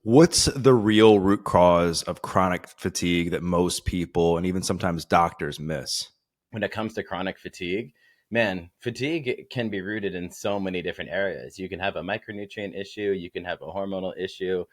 What's the real root cause of chronic fatigue that most people and even sometimes doctors miss? When it comes to chronic fatigue, man, fatigue can be rooted in so many different areas. You can have a micronutrient issue, you can have a hormonal issue.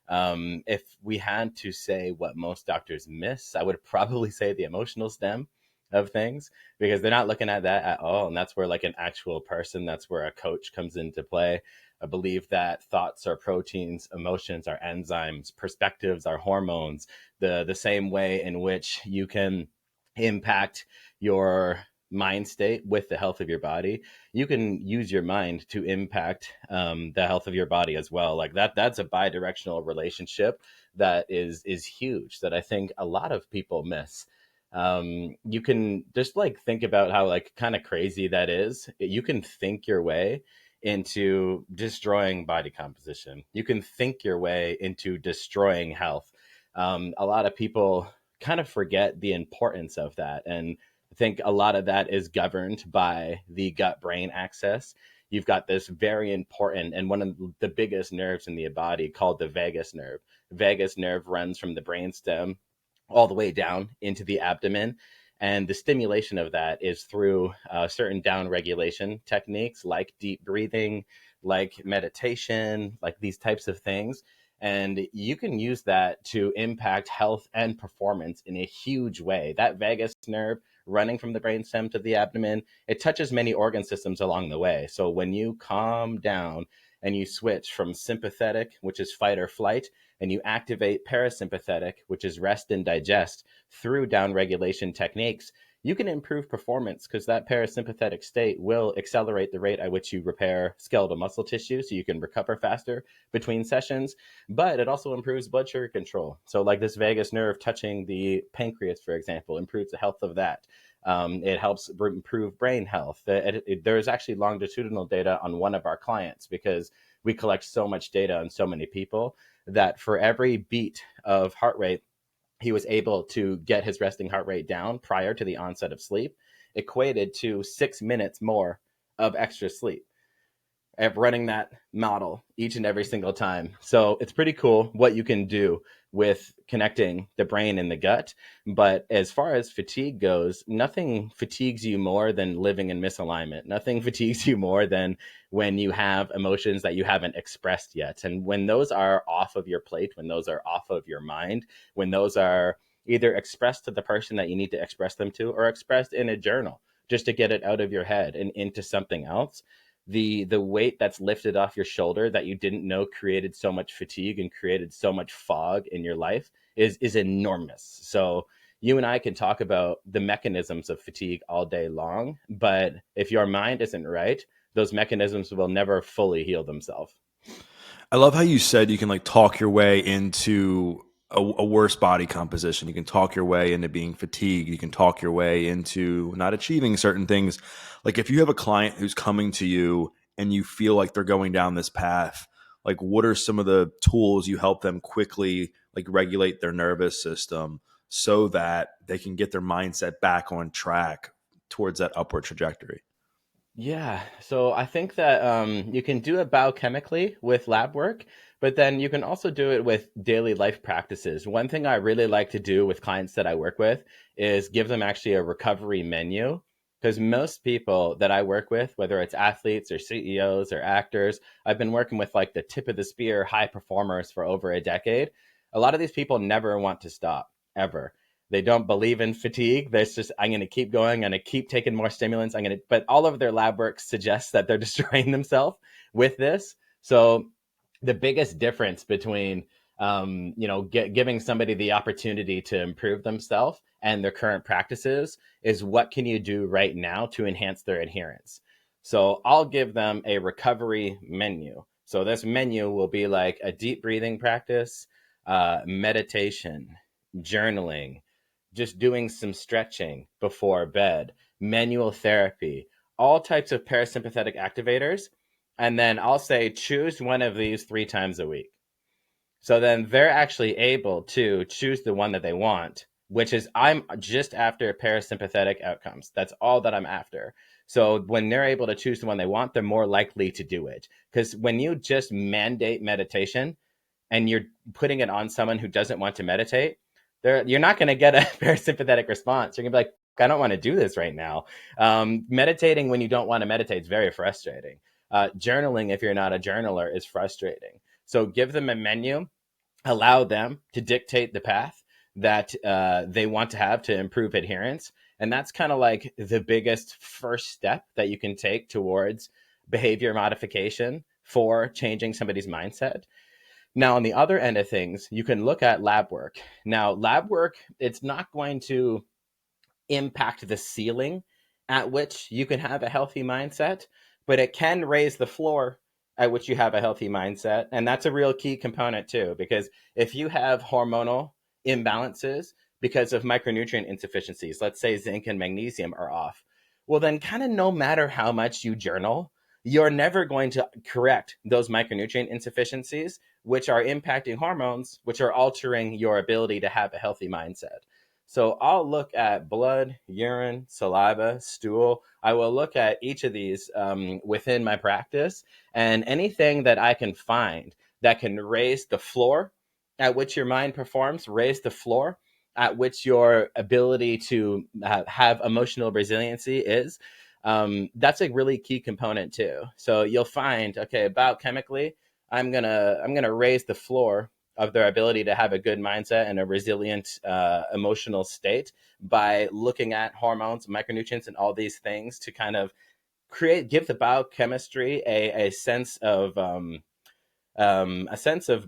If we had to say what most doctors miss, I would probably say the emotional stem of things, because they're not looking at that at all. And that's where, like, an actual person, that's where a coach comes into play. I believe that thoughts are proteins, emotions are enzymes, perspectives are hormones. The same way in which you can impact your mind state with the health of your body, you can use your mind to impact the health of your body as well. Like that's a bi-directional relationship that is huge, that I think a lot of people miss. You can just, like, think about how, like, kind of crazy that is. You can think your way into destroying body composition. You can think your way into destroying health. A lot of people kind of forget the importance of that. And I think a lot of that is governed by the gut brain axis. You've got this very important and one of the biggest nerves in the body called the vagus nerve. Vagus nerve runs from the brainstem all the way down into the abdomen. And the stimulation of that is through certain down regulation techniques like deep breathing, like meditation, like these types of things. And you can use that to impact health and performance in a huge way. That vagus nerve running from the brainstem to the abdomen, it touches many organ systems along the way. So when you calm down and you switch from sympathetic, which is fight or flight, and you activate parasympathetic, which is rest and digest, through down regulation techniques, you can improve performance, because that parasympathetic state will accelerate the rate at which you repair skeletal muscle tissue so you can recover faster between sessions. But it also improves blood sugar control. So, like, this vagus nerve touching the pancreas, for example, improves the health of that. It helps improve brain health. There's actually longitudinal data on one of our clients, because we collect so much data on so many people, that for every beat of heart rate he was able to get his resting heart rate down prior to the onset of sleep, equated to 6 minutes more of extra sleep of running that model each and every single time. So it's pretty cool what you can do with connecting the brain and the gut. But as far as fatigue goes, nothing fatigues you more than living in misalignment. Nothing fatigues you more than when you have emotions that you haven't expressed yet. And when those are off of your plate, when those are off of your mind, when those are either expressed to the person that you need to express them to, or expressed in a journal just to get it out of your head and into something else, the weight that's lifted off your shoulder that you didn't know created so much fatigue and created so much fog in your life is enormous. So you and I can talk about the mechanisms of fatigue all day long, but if your mind isn't right, those mechanisms will never fully heal themselves. I love how you said you can like talk your way into a worse body composition. You can talk your way into being fatigued. You can talk your way into not achieving certain things. Like if you have a client who's coming to you and you feel like they're going down this path, like what are some of the tools you help them quickly like regulate their nervous system so that they can get their mindset back on track towards that upward trajectory? Yeah, so I think that you can do it biochemically with lab work, but then you can also do it with daily life practices. One thing I really like to do with clients that I work with is give them actually a recovery menu. Because most people that I work with, whether it's athletes or CEOs or actors, I've been working with, like, the tip of the spear high performers for over a decade. A lot of these people never want to stop, ever. They don't believe in fatigue. There's just, I'm going to keep going. I'm going to keep taking more stimulants. But all of their lab work suggests that they're destroying themselves with this. So the biggest difference between, giving somebody the opportunity to improve themselves and their current practices is, what can you do right now to enhance their adherence? So I'll give them a recovery menu. So this menu will be like a deep breathing practice, meditation, journaling, just doing some stretching before bed, manual therapy, all types of parasympathetic activators. And then I'll say, choose one of these 3 times a week. So then they're actually able to choose the one that they want, which is, I'm just after parasympathetic outcomes. That's all that I'm after. So when they're able to choose the one they want, they're more likely to do it. Because when you just mandate meditation, and you're putting it on someone who doesn't want to meditate, you're not going to get a parasympathetic response. You're going to be like, I don't want to do this right now. Meditating when you don't want to meditate is very frustrating. Journaling, if you're not a journaler, is frustrating. So give them a menu, allow them to dictate the path that they want to have to improve adherence. And that's kind of like the biggest first step that you can take towards behavior modification for changing somebody's mindset. Now, on the other end of things, you can look at lab work. Now, lab work, it's not going to impact the ceiling at which you can have a healthy mindset, but it can raise the floor at which you have a healthy mindset. And that's a real key component too, because if you have hormonal imbalances because of micronutrient insufficiencies, let's say zinc and magnesium are off, well, then kind of no matter how much you journal, you're never going to correct those micronutrient insufficiencies, which are impacting hormones, which are altering your ability to have a healthy mindset. So I'll look at blood, urine, saliva, stool. I will look at each of these within my practice, and anything that I can find that can raise the floor at which your mind performs, raise the floor at which your ability to have emotional resiliency is. That's a really key component too. So you'll find, okay, biochemically, I'm gonna raise the floor of their ability to have a good mindset and a resilient emotional state by looking at hormones, micronutrients, and all these things to kind of give the biochemistry a sense of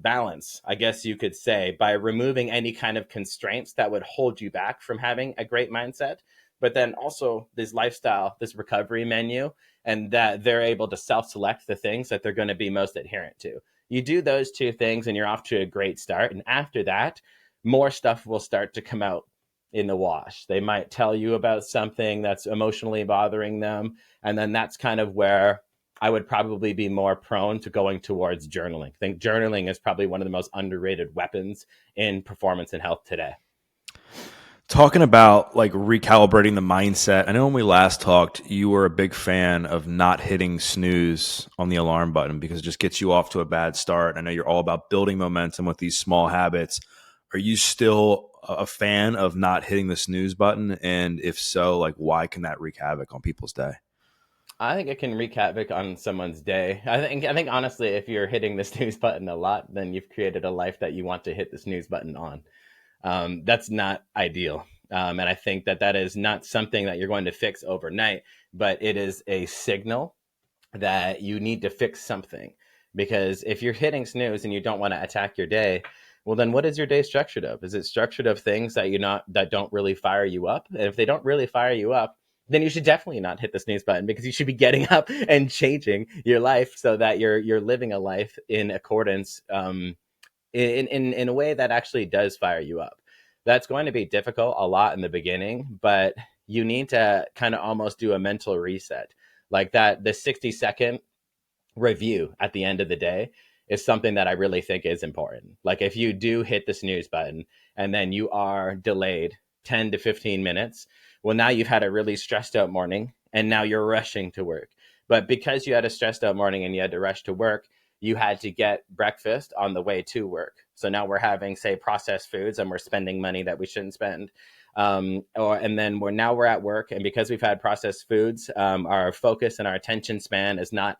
balance, I guess you could say, by removing any kind of constraints that would hold you back from having a great mindset. But then also this lifestyle, this recovery menu, and that they're able to self-select the things that they're going to be most adherent to. You do those two things and you're off to a great start. And after that, more stuff will start to come out in the wash. They might tell you about something that's emotionally bothering them. And then that's kind of where I would probably be more prone to going towards journaling. I think journaling is probably one of the most underrated weapons in performance and health today. Talking about like recalibrating the mindset, I know when we last talked, you were a big fan of not hitting snooze on the alarm button because it just gets you off to a bad start. I know you're all about building momentum with these small habits. Are you still a fan of not hitting the snooze button? And if so, like why can that wreak havoc on people's day? I think it can wreak havoc on someone's day. I think honestly, if you're hitting the snooze button a lot, then you've created a life that you want to hit the snooze button on. That's not ideal. And I think that that is not something that you're going to fix overnight, but it is a signal that you need to fix something. Because if you're hitting snooze and you don't want to attack your day, well, then what is your day structured of? Is it structured of things that don't really fire you up? And if they don't really fire you up, then you should definitely not hit the snooze button because you should be getting up and changing your life so that you're living a life in accordance in a way that actually does fire you up. That's going to be difficult a lot in the beginning, but you need to kind of almost do a mental reset like that. The 60-second review at the end of the day is something that I really think is important. Like if you do hit the snooze button and then you are delayed 10 to 15 minutes, well, now you've had a really stressed out morning and now you're rushing to work. But because you had a stressed out morning and you had to rush to work, you had to get breakfast on the way to work. So now we're having, say, processed foods and we're spending money that we shouldn't spend. And then we're at work, and because we've had processed foods, our focus and our attention span is not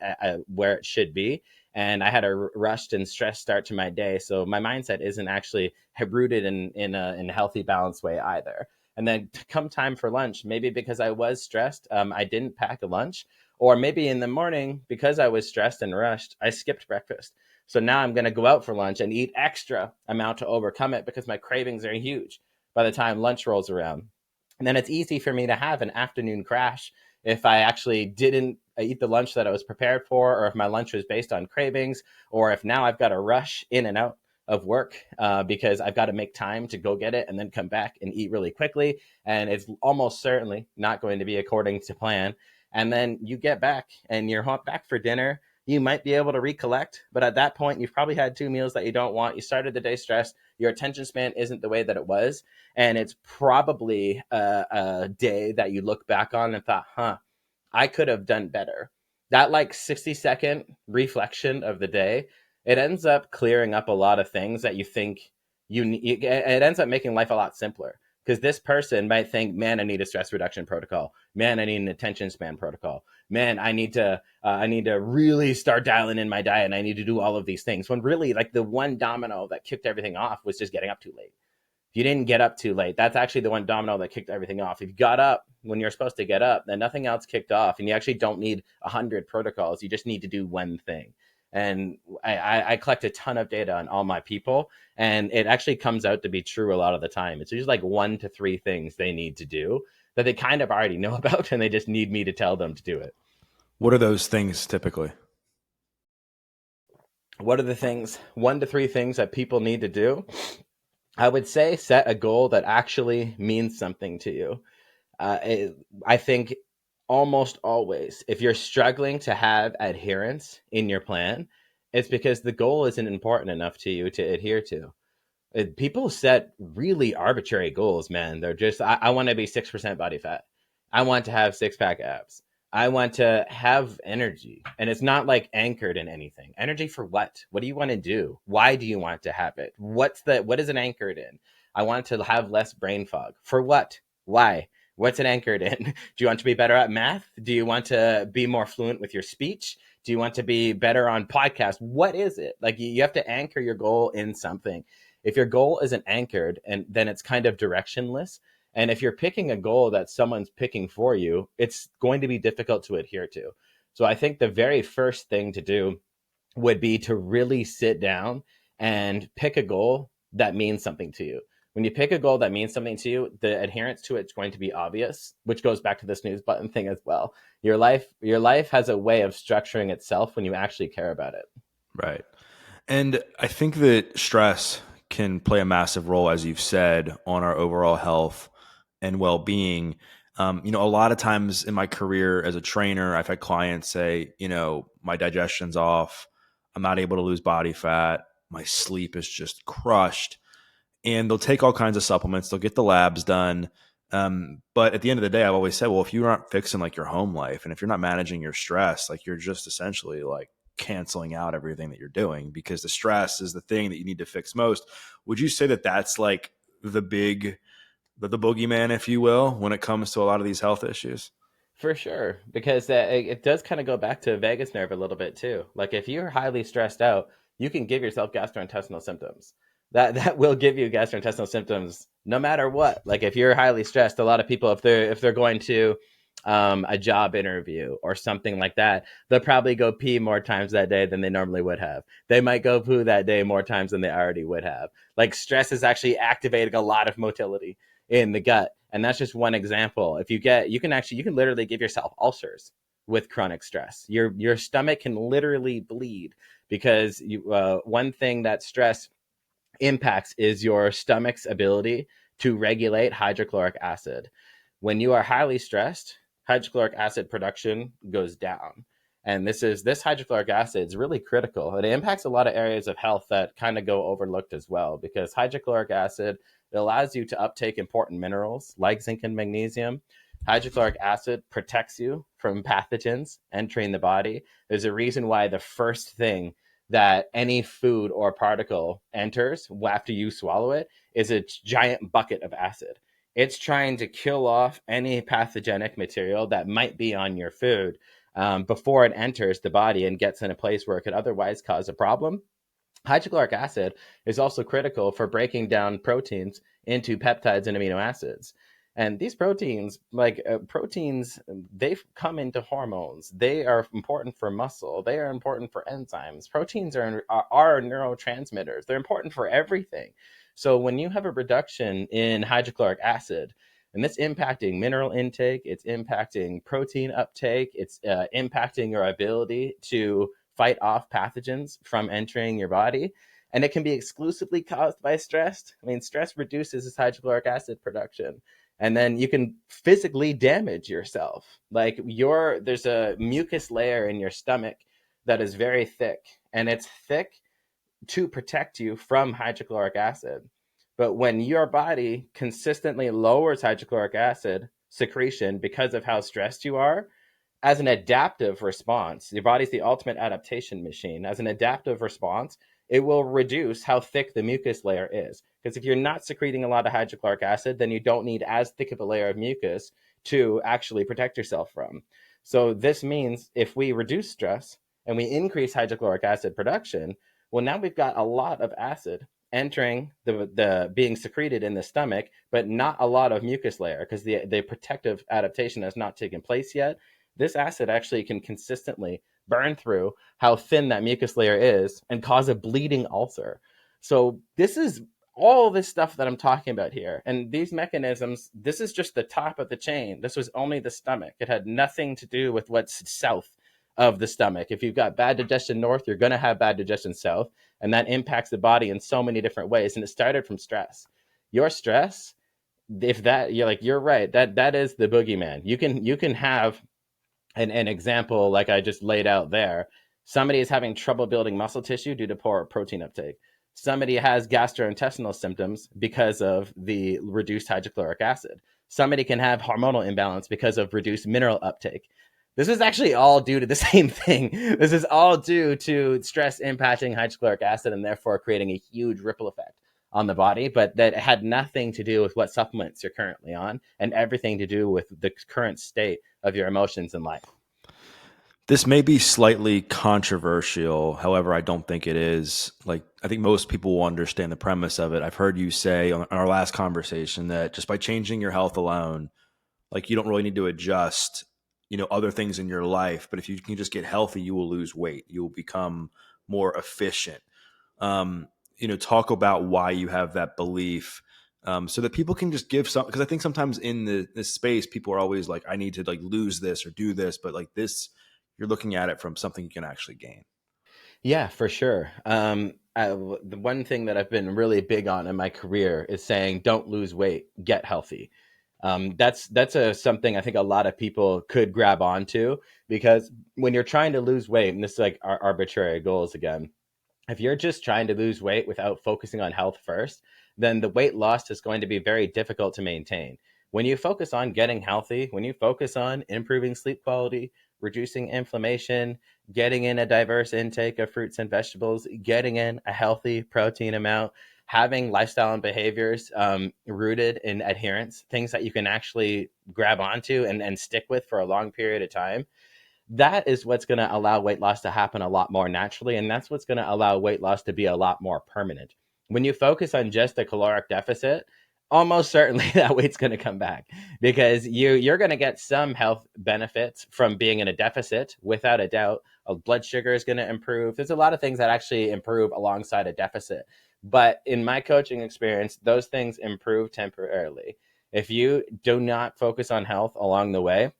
where it should be. And I had a rushed and stressed start to my day, so my mindset isn't actually rooted in a healthy, balanced way either. And then come time for lunch, maybe because I was stressed, I didn't pack a lunch, or maybe in the morning because I was stressed and rushed, I skipped breakfast. So now I'm going to go out for lunch and eat extra amount to overcome it because my cravings are huge by the time lunch rolls around. And then it's easy for me to have an afternoon crash if I actually didn't eat the lunch that I was prepared for, or if my lunch was based on cravings, or if now I've got to rush in and out of work because I've got to make time to go get it and then come back and eat really quickly. And it's almost certainly not going to be according to plan. And then you get back and you're back for dinner. You might be able to recollect, but at that point, you've probably had two meals that you don't want. You started the day stressed. Your attention span isn't the way that it was. And it's probably a day that you look back on and thought, I could have done better. That like 60-second reflection of the day it ends up clearing up a lot of things that you think it ends up making life a lot simpler. Because this person might think, man, I need a stress reduction protocol. Man, I need an attention span protocol. Man, I need to really start dialing in my diet, and I need to do all of these things. When really, like, the one domino that kicked everything off was just getting up too late. If you didn't get up too late, that's actually the one domino that kicked everything off. If you got up when you're supposed to get up, then nothing else kicked off, and you actually don't need 100 protocols. You just need to do one thing. And I collect a ton of data on all my people, and it actually comes out to be true a lot of the time. It's usually like 1 to 3 things they need to do that they kind of already know about, and they just need me to tell them to do it. What are those things typically? What are the things, 1 to 3 things that people need to do? I would say set a goal that actually means something to you. I think almost always, if you're struggling to have adherence in your plan, it's because the goal isn't important enough to you to adhere to. People set really arbitrary goals, man. They're just, I want to be 6% body fat. I want to have six pack abs. I want to have energy. And it's not like anchored in anything. Energy for what? What do you want to do? Why do you want to have it? What is it anchored in? I want to have less brain fog. For what? Why? What's it anchored in? Do you want to be better at math? Do you want to be more fluent with your speech? Do you want to be better on podcasts? What is it? Like, you have to anchor your goal in something. If your goal isn't anchored, and then it's kind of directionless. And if you're picking a goal that someone's picking for you, it's going to be difficult to adhere to. So I think the very first thing to do would be to really sit down and pick a goal that means something to you. When you pick a goal that means something to you, the adherence to it's going to be obvious, which goes back to the snooze button thing as well. Your life has a way of structuring itself when you actually care about it. Right. And I think that stress can play a massive role, as you've said, on our overall health and well being. A lot of times in my career as a trainer, I've had clients say, my digestion's off. I'm not able to lose body fat. My sleep is just crushed. And they'll take all kinds of supplements. They'll get the labs done. But at the end of the day, I've always said, well, if you're not fixing like your home life and if you're not managing your stress, like you're just essentially like canceling out everything that you're doing because the stress is the thing that you need to fix most. Would you say that that's like the boogeyman, if you will, when it comes to a lot of these health issues? For sure, because it does kind of go back to vagus nerve a little bit too. Like, if you're highly stressed out, you can give yourself gastrointestinal symptoms. That will give you gastrointestinal symptoms no matter what. Like, if you're highly stressed, a lot of people, if they're going to a job interview or something like that, they'll probably go pee more times that day than they normally would have. They might go poo that day more times than they already would have. Like, stress is actually activating a lot of motility in the gut, and that's just one example. If you can literally give yourself ulcers with chronic stress. Your stomach can literally bleed because one thing that stress impacts is your stomach's ability to regulate hydrochloric acid. When you are highly stressed, hydrochloric acid production goes down. And this hydrochloric acid is really critical. It impacts a lot of areas of health that kind of go overlooked as well, because hydrochloric acid, it allows you to uptake important minerals like zinc and magnesium. Hydrochloric acid protects you from pathogens entering the body. There's a reason why the first thing that any food or particle enters after you swallow it is a giant bucket of acid. It's trying to kill off any pathogenic material that might be on your food before it enters the body and gets in a place where it could otherwise cause a problem. Hydrochloric acid is also critical for breaking down proteins into peptides and amino acids. And these proteins, they come into hormones. They are important for muscle. They are important for enzymes. Proteins are neurotransmitters. They're important for everything. So when you have a reduction in hydrochloric acid, and that's impacting mineral intake, it's impacting protein uptake, it's impacting your ability to fight off pathogens from entering your body. And it can be exclusively caused by stress. I mean, stress reduces this hydrochloric acid production. And then you can physically damage yourself. Like, there's a mucus layer in your stomach that is very thick, and it's thick to protect you from hydrochloric acid. But when your body consistently lowers hydrochloric acid secretion because of how stressed you are, as an adaptive response, your body's the ultimate adaptation machine. As an adaptive response, it will reduce how thick the mucus layer is. Because if you're not secreting a lot of hydrochloric acid, then you don't need as thick of a layer of mucus to actually protect yourself from. So this means if we reduce stress and we increase hydrochloric acid production, well, now we've got a lot of acid entering the being secreted in the stomach, but not a lot of mucus layer because the protective adaptation has not taken place yet. This acid actually can consistently burn through how thin that mucus layer is and cause a bleeding ulcer. So this is all this stuff that I'm talking about here. And these mechanisms, this is just the top of the chain. This was only the stomach. It had nothing to do with what's south of the stomach. If you've got bad digestion north, you're going to have bad digestion south. And that impacts the body in so many different ways. And it started from stress. Your stress, if that you're right, that is the boogeyman. You can have an example like I just laid out there. Somebody is having trouble building muscle tissue due to poor protein uptake. Somebody has gastrointestinal symptoms because of the reduced hydrochloric acid. Somebody can have hormonal imbalance because of reduced mineral uptake. This is actually all due to the same thing. This is all due to stress impacting hydrochloric acid and therefore creating a huge ripple effect on the body, but that had nothing to do with what supplements you're currently on and everything to do with the current state of your emotions in life. This may be slightly controversial. However, I don't think it is. Like, I think most people will understand the premise of it. I've heard you say on our last conversation that just by changing your health alone, like you don't really need to adjust, other things in your life. But if you can just get healthy, you will lose weight. You will become more efficient. Talk about why you have that belief, so that people can just give some. Because I think sometimes in this space, people are always like, "I need to like lose this or do this," but like this, you're looking at it from something you can actually gain. Yeah, for sure. The one thing that I've been really big on in my career is saying, "Don't lose weight, get healthy." That's something I think a lot of people could grab onto because when you're trying to lose weight, and this is like our arbitrary goals again, if you're just trying to lose weight without focusing on health first, then the weight loss is going to be very difficult to maintain. When you focus on getting healthy, when you focus on improving sleep quality, reducing inflammation, getting in a diverse intake of fruits and vegetables, getting in a healthy protein amount, having lifestyle and behaviors rooted in adherence, things that you can actually grab onto and stick with for a long period of time, that is what's going to allow weight loss to happen a lot more naturally. And that's what's going to allow weight loss to be a lot more permanent. When you focus on just a caloric deficit, almost certainly that weight's going to come back because you're going to get some health benefits from being in a deficit without a doubt. Blood sugar is going to improve. There's a lot of things that actually improve alongside a deficit. But in my coaching experience, those things improve temporarily. If you do not focus on health along the way,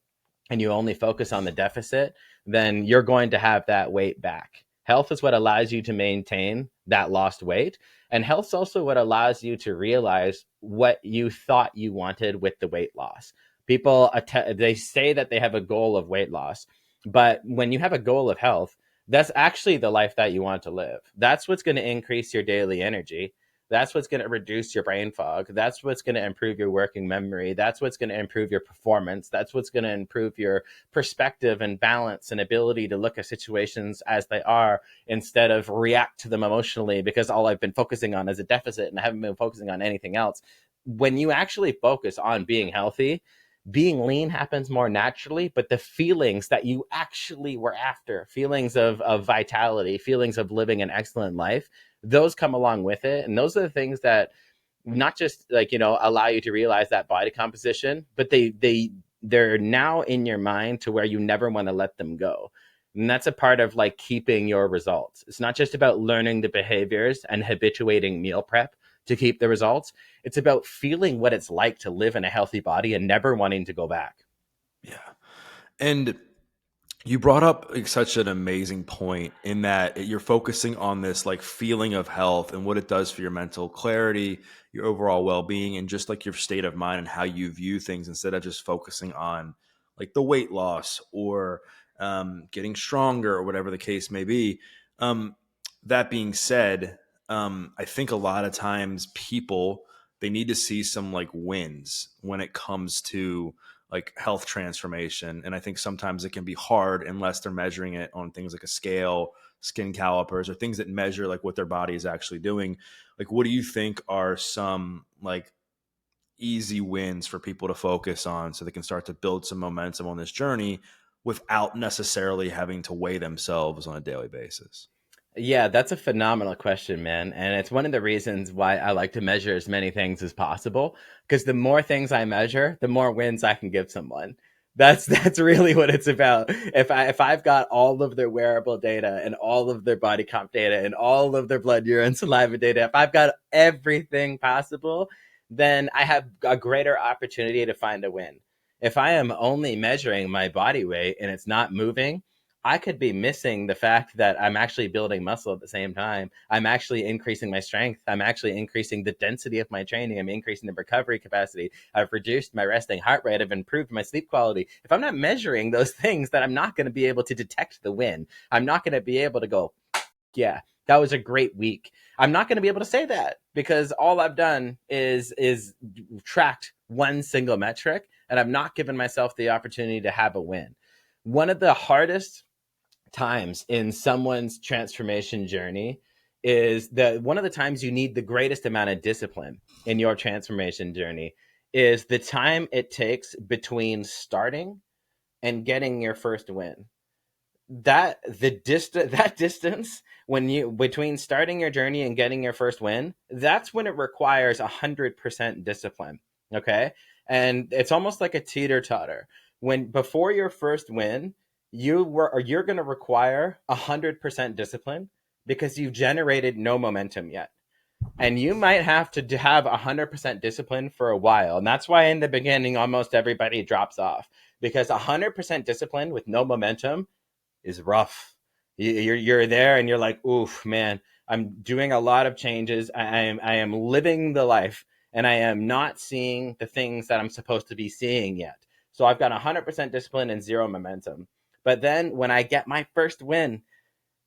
and you only focus on the deficit, then you're going to have that weight back. Health is what allows you to maintain that lost weight. And health's also what allows you to realize what you thought you wanted with the weight loss. People, they say that they have a goal of weight loss, but when you have a goal of health, that's actually the life that you want to live. That's what's going to increase your daily energy. That's what's going to reduce your brain fog. That's what's going to improve your working memory. That's what's going to improve your performance. That's what's going to improve your perspective and balance and ability to look at situations as they are instead of react to them emotionally because all I've been focusing on is a deficit and I haven't been focusing on anything else. When you actually focus on being healthy, being lean happens more naturally, but the feelings that you actually were after, feelings of vitality, feelings of living an excellent life, those come along with it. And those are the things that not just allow you to realize that body composition, but they're now in your mind to where you never want to let them go. And that's a part of like keeping your results. It's not just about learning the behaviors and habituating meal prep to keep the results. It's about feeling what it's like to live in a healthy body and never wanting to go back. Yeah. And you brought up like, such an amazing point in that you're focusing on this like feeling of health and what it does for your mental clarity, your overall well-being, and just like your state of mind and how you view things instead of just focusing on like the weight loss or getting stronger or whatever the case may be. Um, that being said, I think a lot of times people they need to see some like wins when it comes to like health transformation. And I think sometimes it can be hard unless they're measuring it on things like a scale, skin calipers, or things that measure like what their body is actually doing. Like, what do you think are some like easy wins for people to focus on so they can start to build some momentum on this journey without necessarily having to weigh themselves on a daily basis? Yeah, that's a phenomenal question, man. And it's one of the reasons why I like to measure as many things as possible. Because the more things I measure, the more wins I can give someone. That's really what it's about. If I've got all of their wearable data and all of their body comp data and all of their blood, urine, saliva data, if I've got everything possible, then I have a greater opportunity to find a win. If I am only measuring my body weight and it's not moving, I could be missing the fact that I'm actually building muscle at the same time. I'm actually increasing my strength. I'm actually increasing the density of my training. I'm increasing the recovery capacity. I've reduced my resting heart rate. I've improved my sleep quality. If I'm not measuring those things, then I'm not going to be able to detect the win. I'm not going to be able to go, yeah, that was a great week. I'm not going to be able to say that because all I've done is tracked one single metric, and I've not given myself the opportunity to have a win. One of the hardest times in someone's transformation journey is that one of the times you need the greatest amount of discipline in your transformation journey is the time it takes between starting and getting your first win. That distance when you between starting your journey and getting your first win, that's when it requires 100% discipline. Okay. And it's almost like a teeter totter. When before your first win, you're going to require 100% discipline because you've generated no momentum yet, and you might have to have 100% discipline for a while. And that's why in the beginning almost everybody drops off, because 100% discipline with no momentum is rough. You're there and you're like, oof, man, I'm doing a lot of changes. I am living the life, and I am not seeing the things that I'm supposed to be seeing yet. So I've got 100% discipline and zero momentum. But then when I get my first win,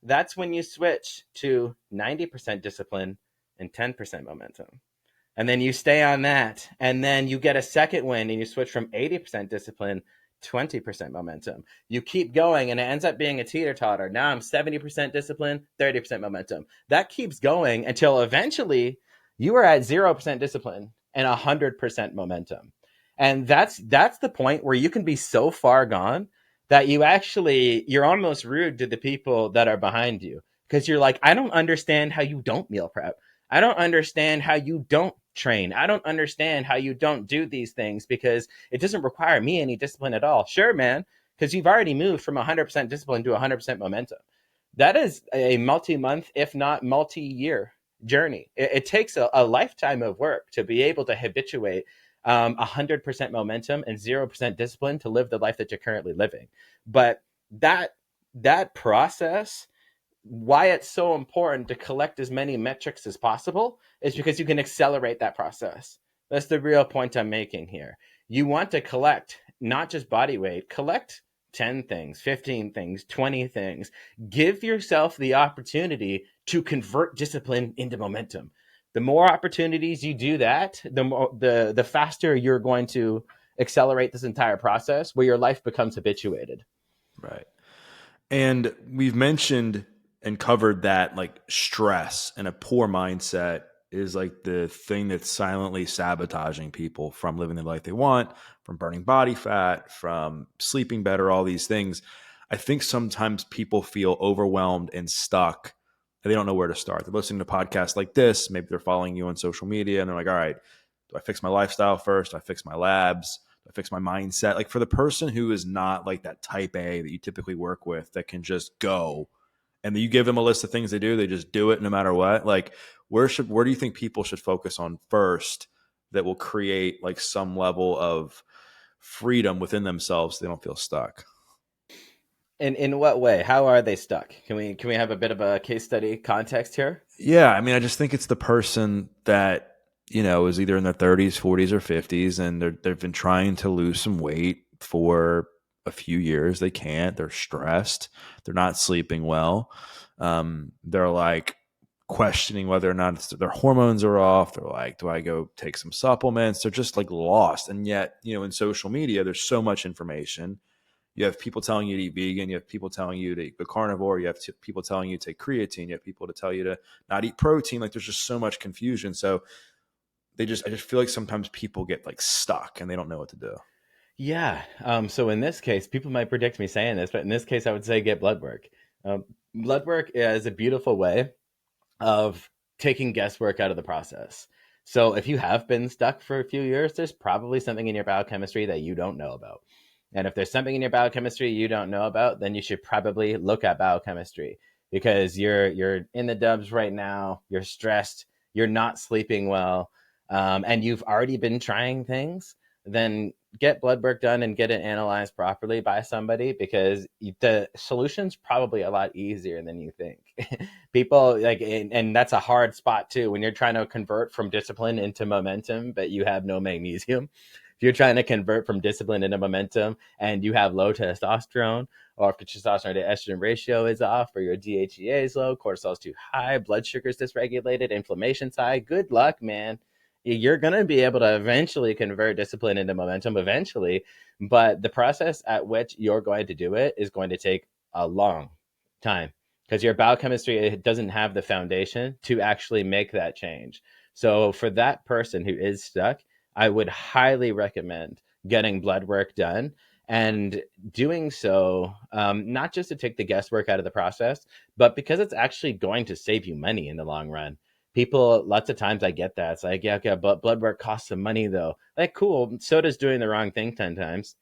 that's when you switch to 90% discipline and 10% momentum. And then you stay on that, and then you get a second win and you switch from 80% discipline, 20% momentum. You keep going and it ends up being a teeter totter. Now I'm 70% discipline, 30% momentum. That keeps going until eventually you are at 0% discipline and 100% momentum. And that's the point where you can be so far gone that you're almost rude to the people that are behind you, because you're like, I don't understand how you don't meal prep. I don't understand how you don't train. I don't understand how you don't do these things because it doesn't require me any discipline at all. Sure, man, because you've already moved from 100% discipline to 100% momentum. That is a multi-month, if not multi-year journey. It takes a lifetime of work to be able to habituate 100% momentum and 0% discipline to live the life that you're currently living. But that that process, why it's so important to collect as many metrics as possible, is because you can accelerate that process. That's the real point I'm making here. You want to collect not just body weight, collect 10 things, 15 things, 20 things. Give yourself the opportunity to convert discipline into momentum. The more opportunities you do that, the faster you're going to accelerate this entire process where your life becomes habituated. Right. And we've mentioned and covered that like stress and a poor mindset is like the thing that's silently sabotaging people from living the life they want, from burning body fat, from sleeping better, all these things. I think sometimes people feel overwhelmed and stuck and they don't know where to start. They're listening to podcasts like this. Maybe they're following you on social media and they're like, all right, do I fix my lifestyle first? Do I fix my labs? I fix my mindset. Like for the person who is not like that type A that you typically work with that can just go and then you give them a list of things they do, they just do it no matter what. Like where do you think people should focus on first that will create like some level of freedom within themselves so they don't feel stuck? In what way? How are they stuck? Can we have a bit of a case study context here? Yeah, I mean, I just think it's the person that is either in their 30s, 40s, or 50s, and they've been trying to lose some weight for a few years. They can't. They're stressed. They're not sleeping well. They're like questioning whether or not their hormones are off. They're like, do I go take some supplements? They're just like lost. And yet, in social media, there's so much information. You have people telling you to eat vegan. You have people telling you to eat the carnivore. You have people telling you to take creatine. You have people to tell you to not eat protein. Like there's just so much confusion. So I just feel like sometimes people get like stuck and they don't know what to do. Yeah. So in this case, people might predict me saying this, but in this case, I would say get blood work. Blood work is a beautiful way of taking guesswork out of the process. So if you have been stuck for a few years, there's probably something in your biochemistry that you don't know about. And if there's something in your biochemistry you don't know about, then you should probably look at biochemistry because you're in the dubs right now, you're stressed, you're not sleeping well, and you've already been trying things, then get blood work done and get it analyzed properly by somebody because the solution's probably a lot easier than you think. People like, and that's a hard spot too when you're trying to convert from discipline into momentum, but you have no magnesium. If you're trying to convert from discipline into momentum and you have low testosterone, or if the testosterone to estrogen ratio is off, or your DHEA is low, cortisol is too high, blood sugar is dysregulated, inflammation's high, good luck, man. You're going to be able to eventually convert discipline into momentum eventually, but the process at which you're going to do it is going to take a long time because your biochemistry, it doesn't have the foundation to actually make that change. So for that person who is stuck, I would highly recommend getting blood work done and doing so, not just to take the guesswork out of the process, but because it's actually going to save you money in the long run. People, lots of times I get that. It's like, yeah, okay, but blood work costs some money though. Like, cool. So does doing the wrong thing 10 times.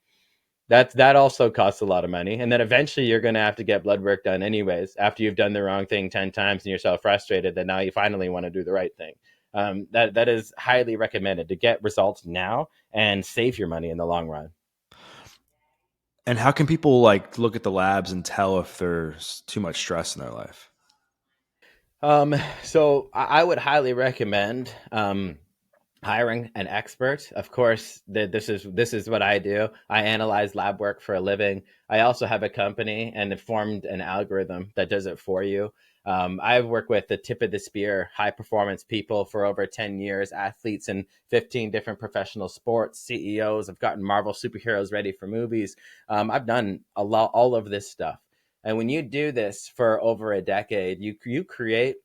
That also costs a lot of money. And then eventually you're going to have to get blood work done anyways after you've done the wrong thing 10 times and you're so frustrated that now you finally want to do the right thing. That is highly recommended to get results now and save your money in the long run. And how can people like look at the labs and tell if there's too much stress in their life? So I would highly recommend hiring an expert. Of course, this is what I do. I analyze lab work for a living. I also have a company and have formed an algorithm that does it for you. I've worked with the tip of the spear, high performance people for over 10 years, athletes in 15 different professional sports, CEOs. I've gotten Marvel superheroes ready for movies. I've done all of this stuff. And when you do this for over a decade, you create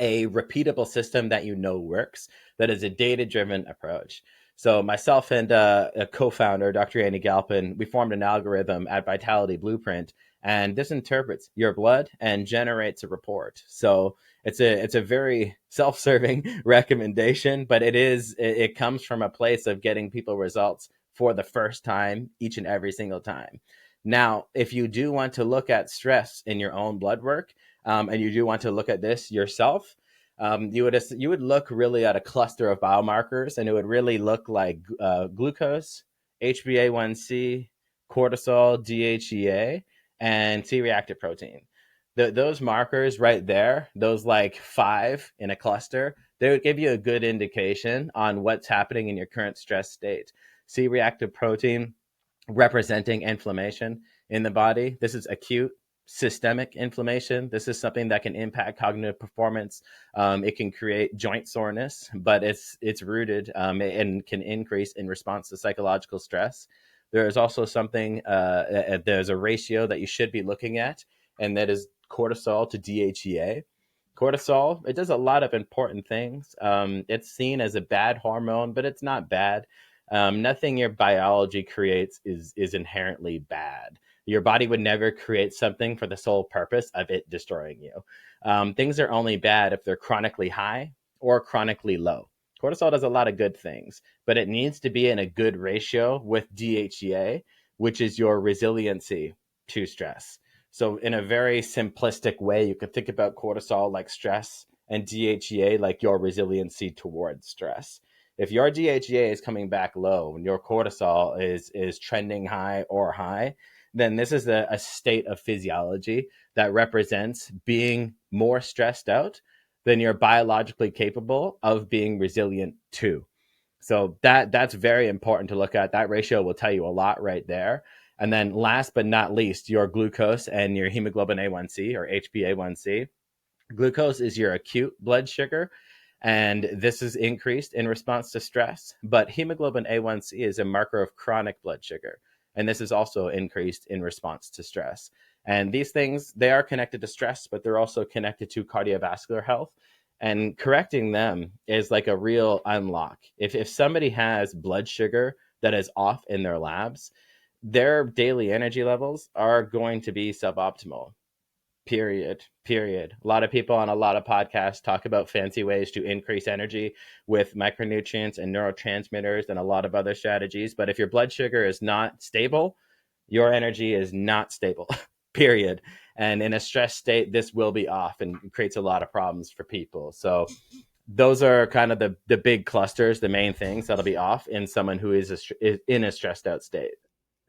a repeatable system that you know works, that is a data driven approach. So myself and a co-founder, Dr. Andy Galpin, we formed an algorithm at Vitality Blueprint, and this interprets your blood and generates a report. So it's a very self-serving recommendation, but it comes from a place of getting people results for the first time each and every single time. Now, if you do want to look at stress in your own blood work, and you do want to look at this yourself, you would look really at a cluster of biomarkers, and it would really look like glucose, HbA1c, cortisol, DHEA, and C-reactive protein. Those markers right there, those like five in a cluster, they would give you a good indication on what's happening in your current stress state. C-reactive protein representing inflammation in the body. This is acute systemic inflammation. This is something that can impact cognitive performance. It can create joint soreness, but it's rooted and can increase in response to psychological stress. There is also something. There's a ratio that you should be looking at, and that is cortisol to DHEA. Cortisol, it does a lot of important things. It's seen as a bad hormone, but it's not bad. Nothing your biology creates is inherently bad. Your body would never create something for the sole purpose of it destroying you. Things are only bad if they're chronically high or chronically low. Cortisol does a lot of good things, but it needs to be in a good ratio with DHEA, which is your resiliency to stress. So, in a very simplistic way, you could think about cortisol like stress and DHEA like your resiliency towards stress. If your DHEA is coming back low and your cortisol is trending high or high, then this is a state of physiology that represents being more stressed out than you're biologically capable of being resilient to. So that's very important to look at. That ratio will tell you a lot right there. And then last but not least, your glucose and your hemoglobin A1C or HbA1c. Glucose is your acute blood sugar, and this is increased in response to stress. But hemoglobin A1C is a marker of chronic blood sugar, and this is also increased in response to stress. And these things, they are connected to stress, but they're also connected to cardiovascular health. And correcting them is like a real unlock. If somebody has blood sugar that is off in their labs, their daily energy levels are going to be suboptimal. Period. A lot of people on a lot of podcasts talk about fancy ways to increase energy with micronutrients and neurotransmitters and a lot of other strategies. But if your blood sugar is not stable, your energy is not stable. Period. And in a stress state, this will be off and creates a lot of problems for people. So those are kind of the big clusters, the main things that'll be off in someone who is in a stressed out state.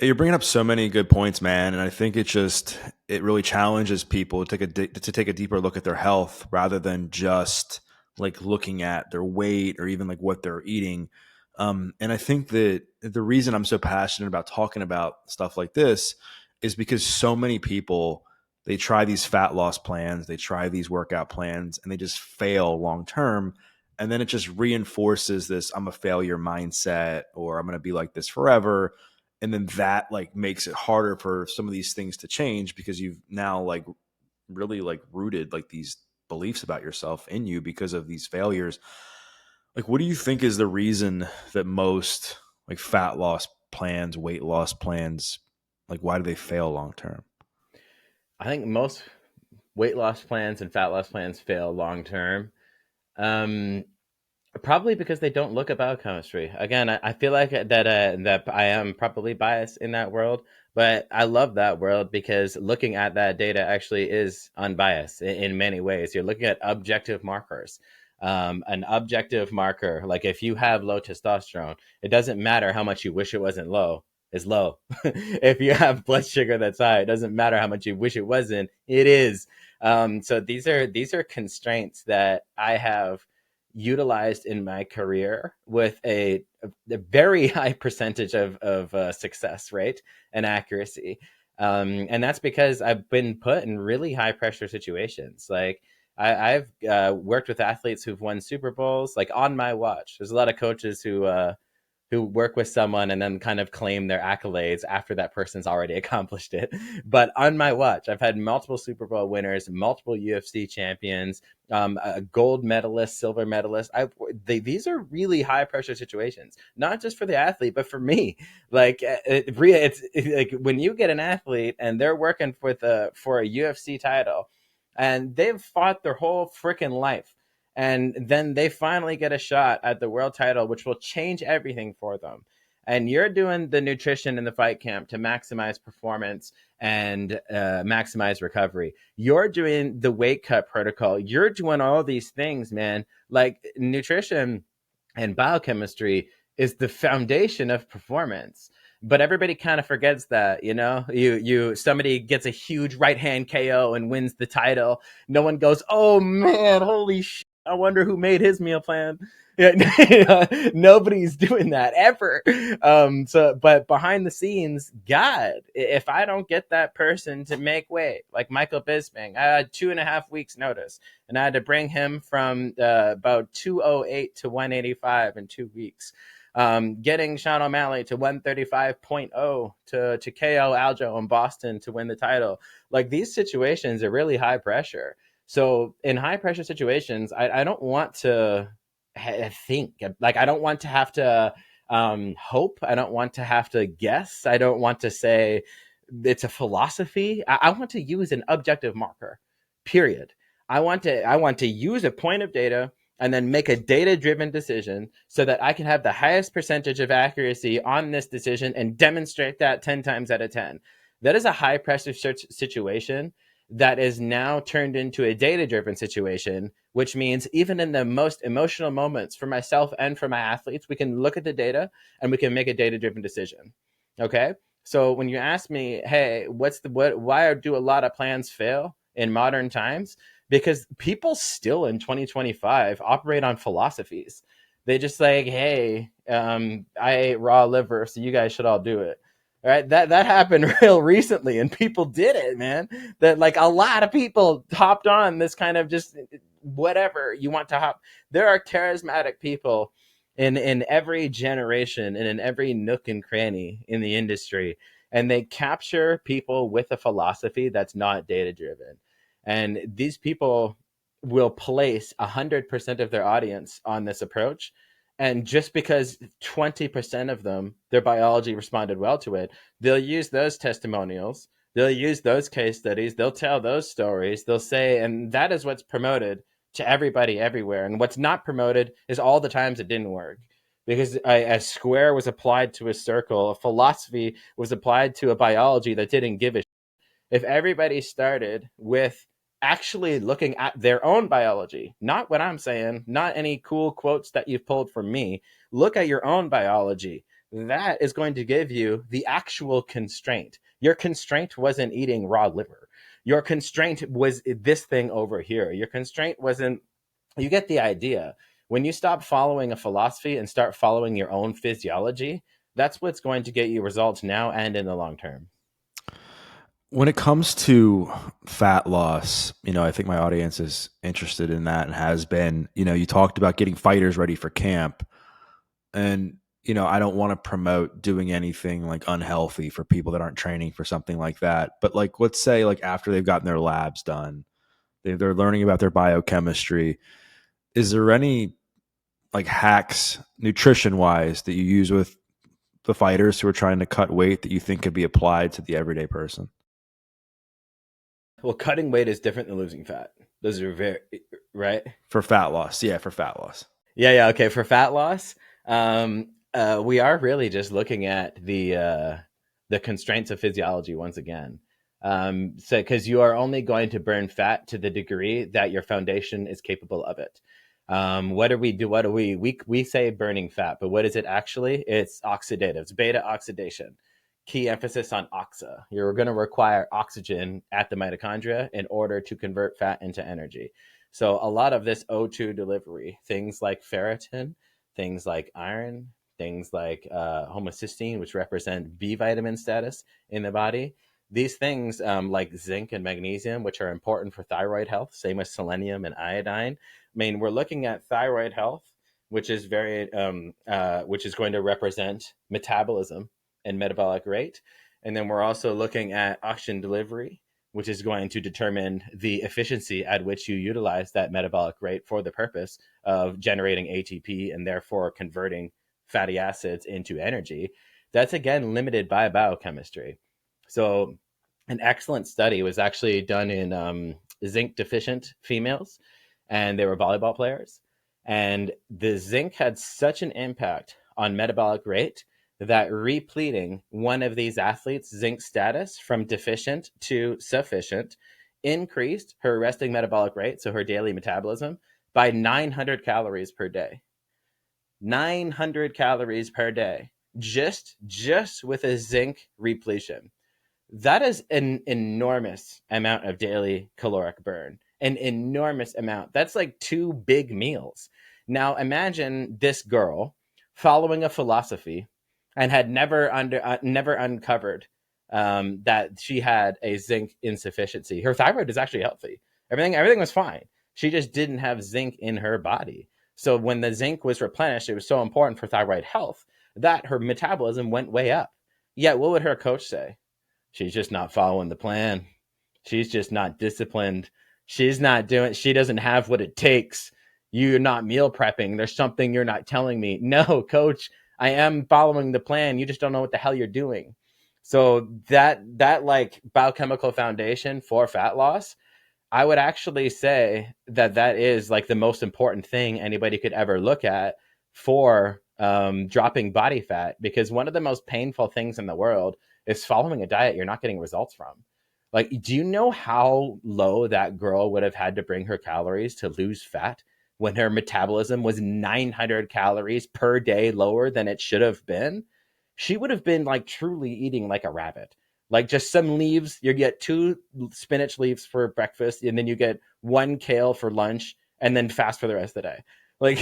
You're bringing up so many good points, man, and I think it really challenges people to take a deeper look at their health rather than just like looking at their weight or even like what they're eating. And I think that the reason I'm so passionate about talking about stuff like this is because so many people, they try these fat loss plans, they try these workout plans, and they just fail long term. And then it just reinforces this I'm a failure mindset, or I'm going to be like this forever, and then that like makes it harder for some of these things to change because you've now like really like rooted like these beliefs about yourself in you because of these failures. Like, what do you think is the reason that most like fat loss plans, weight loss plans, like why do they fail long term? I think most weight loss plans and fat loss plans fail long term. Um, Probably because they don't look at biochemistry. Again, I feel like that I am probably biased in that world, but I love that world because looking at that data actually is unbiased in many ways. You're looking at objective markers. An objective marker, like if you have low testosterone, it doesn't matter how much you wish it wasn't low. Is low. If you have blood sugar that's high, it doesn't matter how much you wish it wasn't. It is. So these are constraints that I have utilized in my career with a very high percentage of success rate and accuracy. And that's because I've been put in really high pressure situations. Like I've worked with athletes who've won Super Bowls, like on my watch. There's a lot of coaches who work with someone and then kind of claim their accolades after that person's already accomplished it. But on my watch, I've had multiple Super Bowl winners, multiple UFC champions, a gold medalist, silver medalist. These are really high pressure situations, not just for the athlete, but for me. Like it's like when you get an athlete and they're working for a UFC title, and they've fought their whole freaking life, and then they finally get a shot at the world title, which will change everything for them. And you're doing the nutrition in the fight camp to maximize performance and maximize recovery. You're doing the weight cut protocol. You're doing all these things, man. Like nutrition and biochemistry is the foundation of performance. But everybody kind of forgets that, you somebody gets a huge right hand KO and wins the title. No one goes, "Oh man, holy shit, I wonder who made his meal plan." Yeah, nobody's doing that ever. But behind the scenes, God, if I don't get that person to make weight, like Michael Bisping, I had 2.5 weeks notice, and I had to bring him from about 208 to 185 in 2 weeks. Getting Sean O'Malley to 135.0 to KO Aljo in Boston to win the title. Like these situations are really high pressure. So in high pressure situations, I don't want to think, like I don't want to have to hope. I don't want to have to guess. I don't want to say it's a philosophy. I want to use an objective marker. Period. I want to use a point of data and then make a data driven decision so that I can have the highest percentage of accuracy on this decision and demonstrate that 10 times out of 10. That is a high pressure situation that is now turned into a data driven situation, which means even in the most emotional moments for myself and for my athletes, we can look at the data and we can make a data driven decision. Okay. So when you ask me, hey, why do a lot of plans fail in modern times? Because people still in 2025 operate on philosophies. They just like, hey, I ate raw liver, so you guys should all do it. Right, that happened real recently, and people did it, man. That like a lot of people hopped on this kind of just whatever you want to hop. There are charismatic people in every generation and in every nook and cranny in the industry, and they capture people with a philosophy that's not data driven. And these people will place 100% of their audience on this approach, and just because 20% of them, their biology responded well to it, they'll use those testimonials, they'll use those case studies, they'll tell those stories, they'll say, and that is what's promoted to everybody everywhere. And what's not promoted is all the times it didn't work. Because a square was applied to a circle, a philosophy was applied to a biology that didn't give a. If everybody started with actually looking at their own biology, not what I'm saying, not any cool quotes that you've pulled from me, look at your own biology. That is going to give you the actual constraint. Your constraint wasn't eating raw liver. Your constraint was this thing over here. Your constraint wasn't, you get the idea. When you stop following a philosophy and start following your own physiology, that's what's going to get you results now and in the long term. When it comes to fat loss, I think my audience is interested in that and has been. You talked about getting fighters ready for camp, and I don't want to promote doing anything like unhealthy for people that aren't training for something like that. But like, let's say like after they've gotten their labs done, they're learning about their biochemistry. Is there any like hacks nutrition wise that you use with the fighters who are trying to cut weight that you think could be applied to the everyday person? Well, cutting weight is different than losing fat. Those are very right. For fat loss. Yeah, for fat loss. Yeah. Okay. For fat loss, we are really just looking at the constraints of physiology once again. So, because you are only going to burn fat to the degree that your foundation is capable of it. What do we do? What do we say burning fat, but what is it actually? It's oxidative. It's beta oxidation. Key emphasis on oxa. You're going to require oxygen at the mitochondria in order to convert fat into energy. So a lot of this O2 delivery, things like ferritin, things like iron, things like homocysteine, which represent B vitamin status in the body. These things like zinc and magnesium, which are important for thyroid health, same as selenium and iodine. I mean, we're looking at thyroid health, which is which is going to represent metabolism and metabolic rate. And then we're also looking at oxygen delivery, which is going to determine the efficiency at which you utilize that metabolic rate for the purpose of generating ATP and therefore converting fatty acids into energy. That's again limited by biochemistry. So, an excellent study was actually done in zinc deficient females, and they were volleyball players. And the zinc had such an impact on metabolic rate that repleting one of these athletes' zinc status from deficient to sufficient increased her resting metabolic rate, so her daily metabolism, by 900 calories per day. 900 calories per day, just with a zinc repletion. That is an enormous amount of daily caloric burn. An enormous amount. That's like 2 big meals. Now imagine this girl following a philosophy and had never uncovered that she had a zinc insufficiency. Her thyroid is actually healthy. Everything was fine. She just didn't have zinc in her body. So when the zinc was replenished, it was so important for thyroid health that her metabolism went way up. Yet, what would her coach say? She's just not following the plan. She's just not disciplined. She doesn't have what it takes. You're not meal prepping. There's something you're not telling me. No, coach, I am following the plan. You just don't know what the hell you're doing. So that like biochemical foundation for fat loss, I would actually say that is like the most important thing anybody could ever look at for dropping body fat, because one of the most painful things in the world is following a diet you're not getting results from. Like, do you know how low that girl would have had to bring her calories to lose fat when her metabolism was 900 calories per day lower than it should have been? She would have been like truly eating like a rabbit. Like just some leaves, you get 2 spinach leaves for breakfast, and then you get 1 kale for lunch, and then fast for the rest of the day. Like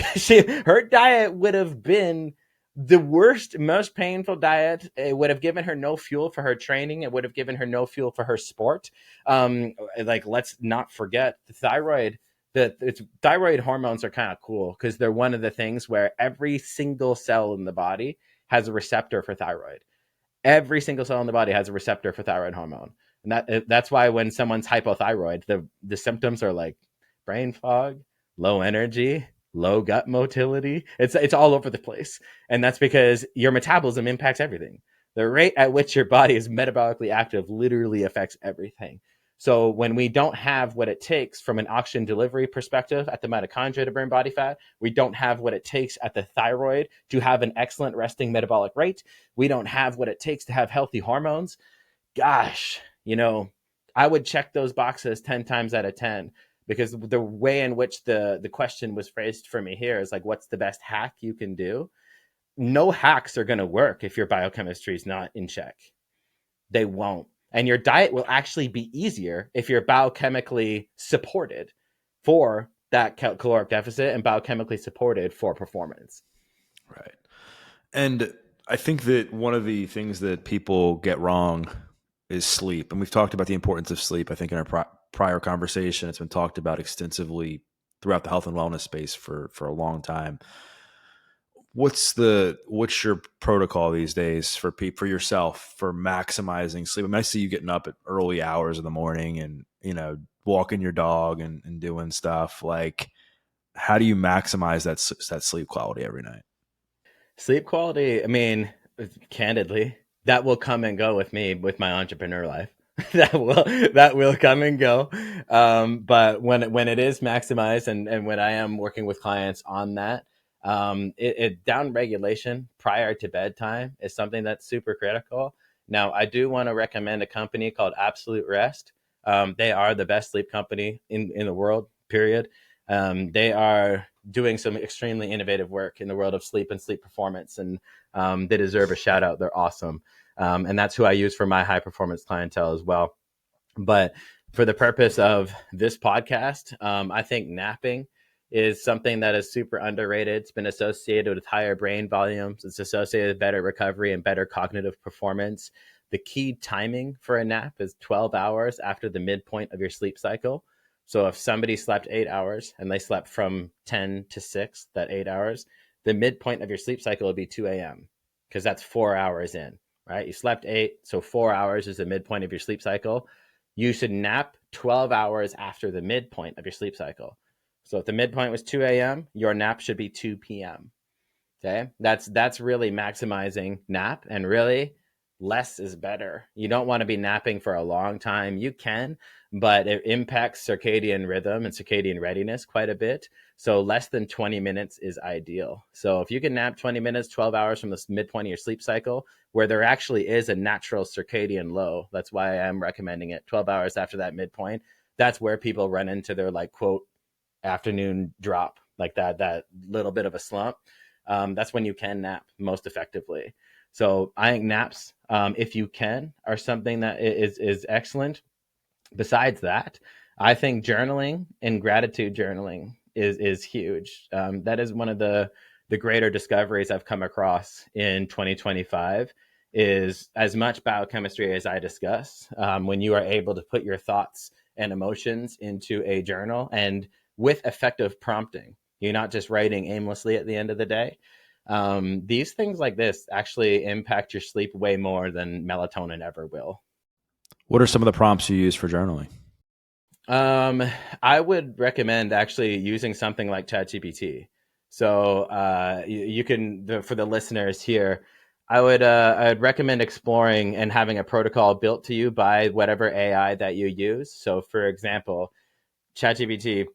her diet would have been The worst, most painful diet. It would have given her no fuel for her training. It would have given her no fuel for her sport. Like, let's not forget the thyroid. The thyroid hormones are kind of cool because they're one of the things where every single cell in the body has a receptor for thyroid. Every single cell in the body has a receptor for thyroid hormone, and that's why when someone's hypothyroid, the symptoms are like brain fog, low energy, low gut motility. It's all over the place, and that's because your metabolism impacts everything. The rate at which your body is metabolically active literally affects everything. So when we don't have what it takes from an oxygen delivery perspective at the mitochondria to burn body fat, we don't have what it takes at the thyroid to have an excellent resting metabolic rate. We don't have what it takes to have healthy hormones. Gosh, I would check those boxes 10 times out of 10, because the way in which the question was phrased for me here is like, what's the best hack you can do? No hacks are going to work if your biochemistry is not in check. They won't. And your diet will actually be easier if you're biochemically supported for that caloric deficit and biochemically supported for performance. Right. And I think that one of the things that people get wrong is sleep. And we've talked about the importance of sleep. I think in our prior conversation, it's been talked about extensively throughout the health and wellness space for a long time. What's your protocol these days for yourself for maximizing sleep? I mean, I see you getting up at early hours of the morning and walking your dog and doing stuff. Like, how do you maximize that sleep quality every night? Sleep quality, I mean, candidly, that will come and go with me with my entrepreneur life. that will come and go. But when it is maximized, and when I am working with clients on that, down regulation prior to bedtime is something that's super critical. Now, I do want to recommend a company called Absolute Rest. They are the best sleep company in the world, period. They are doing some extremely innovative work in the world of sleep and sleep performance, and they deserve a shout out. They're awesome. And that's who I use for my high performance clientele as well. But for the purpose of this podcast, I think napping is something that is super underrated. It's been associated with higher brain volumes. It's associated with better recovery and better cognitive performance. The key timing for a nap is 12 hours after the midpoint of your sleep cycle. So if somebody slept 8 hours and they slept from 10 to 6, that 8 hours, the midpoint of your sleep cycle would be 2 a.m. because that's 4 hours in, right? You slept 8, so 4 hours is the midpoint of your sleep cycle. You should nap 12 hours after the midpoint of your sleep cycle. So if the midpoint was 2 a.m., your nap should be 2 p.m. Okay, that's really maximizing nap, and really less is better. You don't want to be napping for a long time. You can, but it impacts circadian rhythm and circadian readiness quite a bit. So less than 20 minutes is ideal. So if you can nap 20 minutes, 12 hours from the midpoint of your sleep cycle, where there actually is a natural circadian low, that's why I'm recommending it 12 hours after that midpoint. That's where people run into their like quote afternoon drop, like that little bit of a slump. That's when you can nap most effectively. So I think naps, if you can, are something that is excellent. Besides that, I think journaling and gratitude journaling is huge. That is one of the greater discoveries I've come across in 2025. Is as much biochemistry as I discuss. When you are able to put your thoughts and emotions into a journal, and with effective prompting, you're not just writing aimlessly at the end of the day. These things like this actually impact your sleep way more than melatonin ever will. What are some of the prompts you use for journaling? Um, I would recommend actually using something like ChatGPT. So you can, for the listeners here, I'd recommend exploring and having a protocol built to you by whatever AI that you use. So for example, ChatGPT,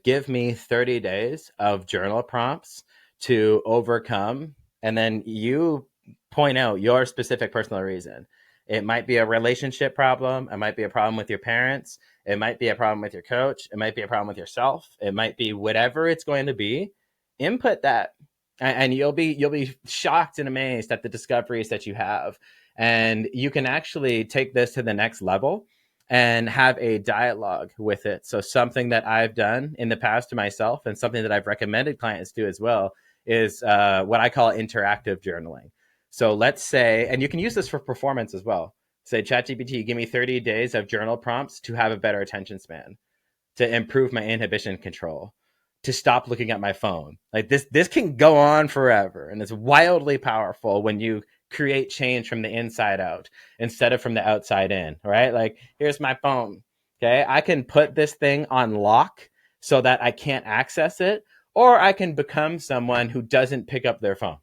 give me 30 days of journal prompts to overcome, and then you point out your specific personal reason. It might be a relationship problem. It might be a problem with your parents. It might be a problem with your coach. It might be a problem with yourself. It might be whatever it's going to be. Input that, and you'll be shocked and amazed at the discoveries that you have. And you can actually take this to the next level and have a dialogue with it. So something that I've done in the past to myself, and something that I've recommended clients do as well, is what I call interactive journaling. So let's say, and you can use this for performance as well. Say, ChatGPT, give me 30 days of journal prompts to have a better attention span, to improve my inhibition control, to stop looking at my phone. Like this can go on forever, and it's wildly powerful when you create change from the inside out instead of from the outside in, right? Like, here's my phone. Okay, I can put this thing on lock so that I can't access it, or I can become someone who doesn't pick up their phone.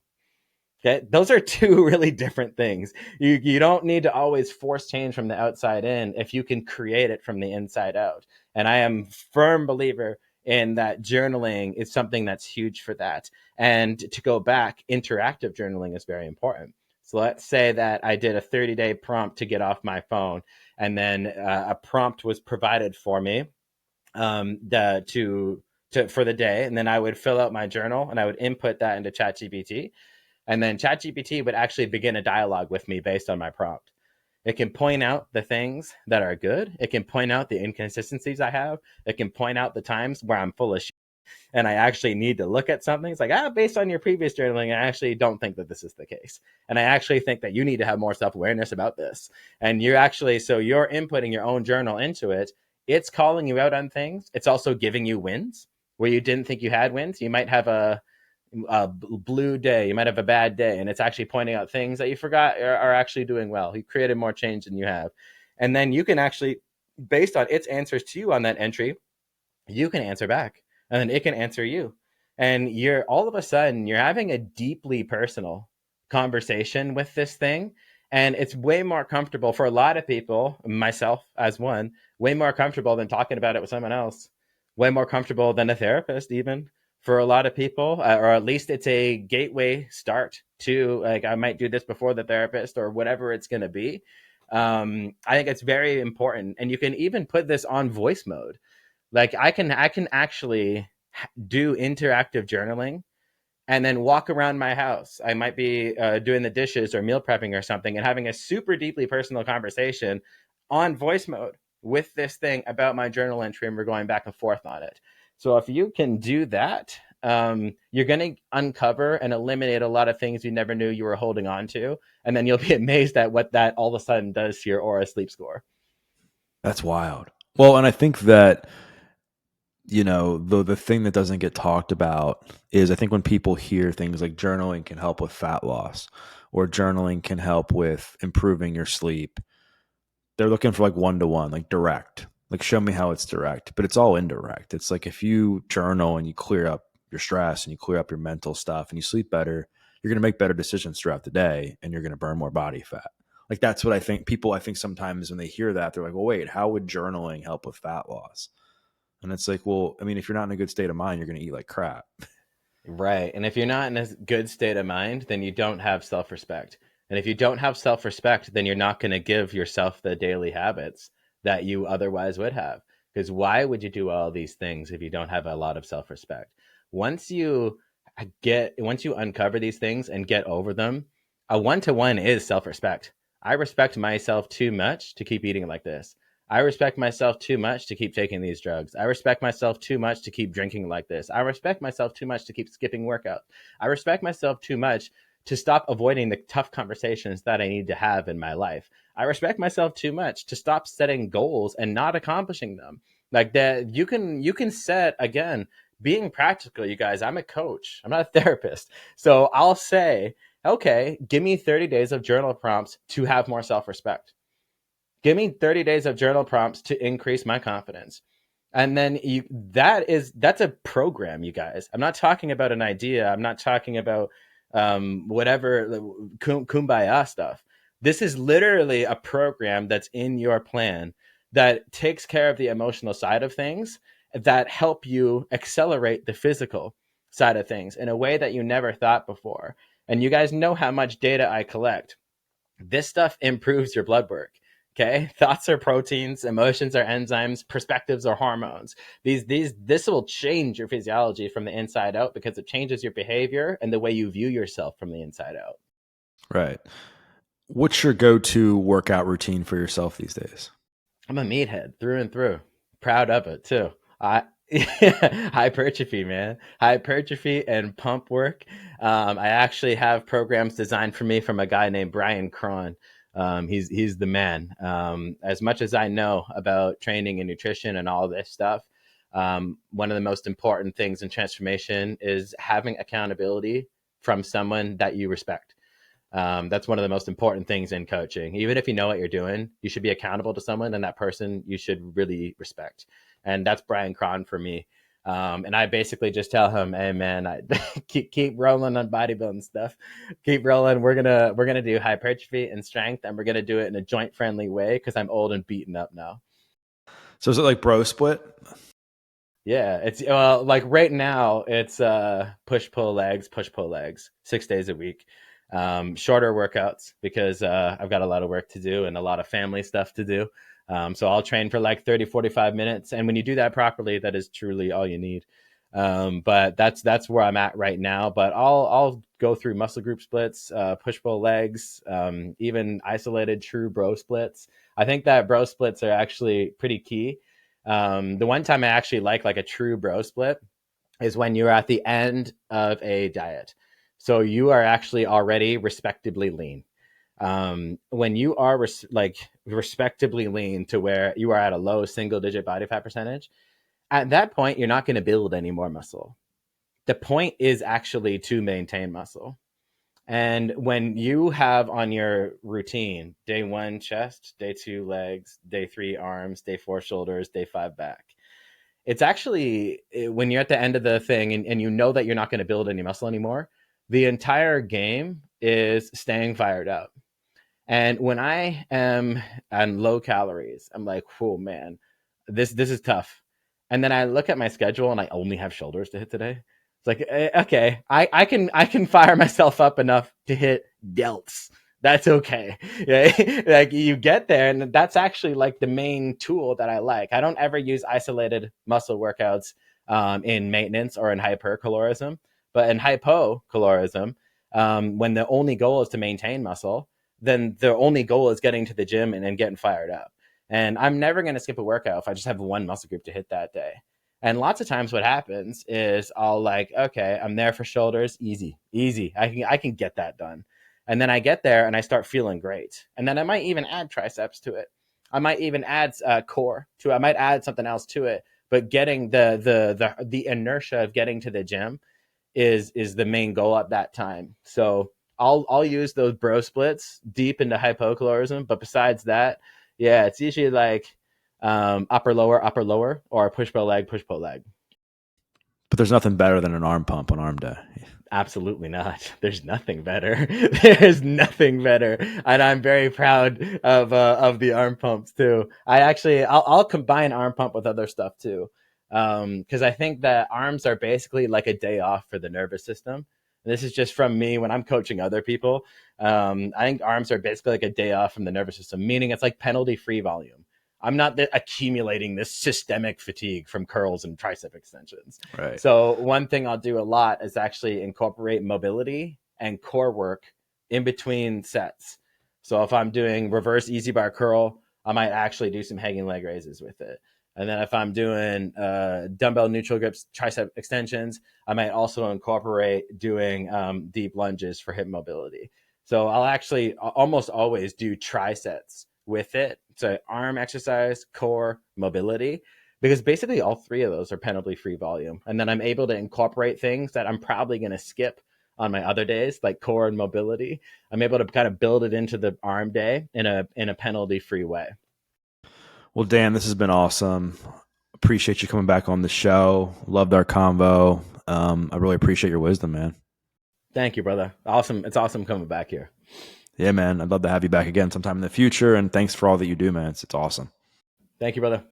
Okay, those are two really different things. You don't need to always force change from the outside in if you can create it from the inside out. And I am firm believer in that journaling is something that's huge for that. And to go back, interactive journaling is very important. So let's say that I did a 30-day prompt to get off my phone, and then a prompt was provided for me for the day, and then I would fill out my journal and I would input that into ChatGPT, and then ChatGPT would actually begin a dialogue with me based on my prompt. It can point out the things that are good. It can point out the inconsistencies I have. It can point out the times where I'm full of shit and I actually need to look at something. It's like, based on your previous journaling, I actually don't think that this is the case. And I actually think that you need to have more self-awareness about this. And so you're inputting your own journal into it. It's calling you out on things. It's also giving you wins where you didn't think you had wins. You might have a blue day, you might have a bad day, and it's actually pointing out things that you forgot are actually doing well. You created more change than you have. And then you can actually, based on its answers to you on that entry, you can answer back, and then it can answer you. And you're all of a sudden, you're having a deeply personal conversation with this thing. And it's way more comfortable for a lot of people, myself as one, way more comfortable than talking about it with someone else, way more comfortable than a therapist, even for a lot of people, or at least it's a gateway start to, like, I might do this before the therapist or whatever it's going to be. I think it's very important. And you can even put this on voice mode. Like, I can actually do interactive journaling and then walk around my house. I might be doing the dishes or meal prepping or something and having a super deeply personal conversation on voice mode with this thing about my journal entry, and we're going back and forth on it. So if you can do that, you're going to uncover and eliminate a lot of things you never knew you were holding on to. And then you'll be amazed at what that all of a sudden does to your aura sleep score. That's wild. Well, and I think that the thing that doesn't get talked about is, I think when people hear things like journaling can help with fat loss or journaling can help with improving your sleep, they're looking for like one to one, like direct, like show me how it's direct, but it's all indirect. It's like if you journal and you clear up your stress and you clear up your mental stuff and you sleep better, you're going to make better decisions throughout the day and you're going to burn more body fat. Like that's what I think people, I think sometimes when they hear that, they're like, well, wait, how would journaling help with fat loss? And it's like, well, I mean, if you're not in a good state of mind, you're going to eat like crap. Right. And if you're not in a good state of mind, then you don't have self respect. And if you don't have self respect, then you're not going to give yourself the daily habits that you otherwise would have. Because why would you do all these things if you don't have a lot of self respect? Once you once you uncover these things and get over them, a one to one is self respect. I respect myself too much to keep eating like this. I respect myself too much to keep taking these drugs. I respect myself too much to keep drinking like this. I respect myself too much to keep skipping workouts. I respect myself too much to stop avoiding the tough conversations that I need to have in my life. I respect myself too much to stop setting goals and not accomplishing them. Like that, you can set, again, being practical, you guys. I'm a coach. I'm not a therapist. So I'll say, okay, give me 30 days of journal prompts to have more self-respect. Give me 30 days of journal prompts to increase my confidence. And then that's a program, you guys. I'm not talking about an idea. I'm not talking about whatever kumbaya stuff. This is literally a program that's in your plan that takes care of the emotional side of things, that help you accelerate the physical side of things in a way that you never thought before. And you guys know how much data I collect. This stuff improves your blood work. Okay, thoughts are proteins, emotions are enzymes, perspectives are hormones. This will change your physiology from the inside out because it changes your behavior and the way you view yourself from the inside out. Right. What's your go-to workout routine for yourself these days? I'm a meathead through and through. Proud of it too. Hypertrophy, man. Hypertrophy and pump work. I actually have programs designed for me from a guy named Brian Cron. He's the man. As much as I know about training and nutrition and all this stuff, one of the most important things in transformation is having accountability from someone that you respect. That's one of the most important things in coaching. Even if you know what you're doing, you should be accountable to someone, and that person you should really respect. And that's Brian Cron for me. And I basically just tell him, "Hey, man, keep rolling on bodybuilding stuff. Keep rolling. We're gonna do hypertrophy and strength, and we're gonna do it in a joint friendly way because I'm old and beaten up now." So is it like bro split? Yeah, it's like right now it's push pull legs 6 days a week. Shorter workouts because I've got a lot of work to do and a lot of family stuff to do. So I'll train for like 30, 45 minutes. And when you do that properly, that is truly all you need. But that's where I'm at right now. But I'll go through muscle group splits, push pull legs, even isolated true bro splits. I think that bro splits are actually pretty key. The one time I actually like a true bro split is when you're at the end of a diet. So you are actually already respectably lean. When you are respectably lean to where you are at a low single digit body fat percentage, at that point, you're not going to build any more muscle. The point is actually to maintain muscle. And when you have on your routine day one chest, day two legs, day three arms, day four shoulders, day five back, it's actually when you're at the end of the thing and you know that you're not going to build any muscle anymore, the entire game is staying fired up. And when I am on low calories, I'm like, oh man, this is tough. And then I look at my schedule and I only have shoulders to hit today. It's like, okay, I can fire myself up enough to hit delts. That's okay. Yeah, like you get there, and that's actually like the main tool that I like. I don't ever use isolated muscle workouts in maintenance or in hypercalorism, but in hypocalorism, when the only goal is to maintain muscle, then the only goal is getting to the gym and getting fired up. And I'm never going to skip a workout if I just have one muscle group to hit that day. And lots of times what happens is I'll like, okay, I'm there for shoulders, easy, easy. I can get that done. And then I get there and I start feeling great. And then I might even add triceps to it. I might even add core to it. I might add something else to it. But getting the inertia of getting to the gym is the main goal at that time. So I'll use those bro splits deep into hypocalorism, but besides that, yeah, it's usually like upper lower, or push pull leg, push pull leg. But there's nothing better than an arm pump on arm day. Absolutely not. There's nothing better. There's nothing better, and I'm very proud of the arm pumps too. I'll combine arm pump with other stuff too, because I think that arms are basically like a day off for the nervous system. This is just from me when I'm coaching other people. I think arms are basically like a day off from the nervous system, meaning it's like penalty free volume. I'm not accumulating this systemic fatigue from curls and tricep extensions. Right. So one thing I'll do a lot is actually incorporate mobility and core work in between sets. So if I'm doing reverse easy bar curl, I might actually do some hanging leg raises with it. And then if I'm doing dumbbell neutral grips, tricep extensions, I might also incorporate doing deep lunges for hip mobility. So I'll actually almost always do trisets with it. So arm exercise, core, mobility, because basically all three of those are penalty free volume. And then I'm able to incorporate things that I'm probably going to skip on my other days, like core and mobility. I'm able to kind of build it into the arm day in a penalty free way. Well, Dan, this has been awesome. Appreciate you coming back on the show. Loved our convo. I really appreciate your wisdom, man. Thank you, brother. Awesome. It's awesome coming back here. Yeah, man. I'd love to have you back again sometime in the future. And thanks for all that you do, man. It's awesome. Thank you, brother.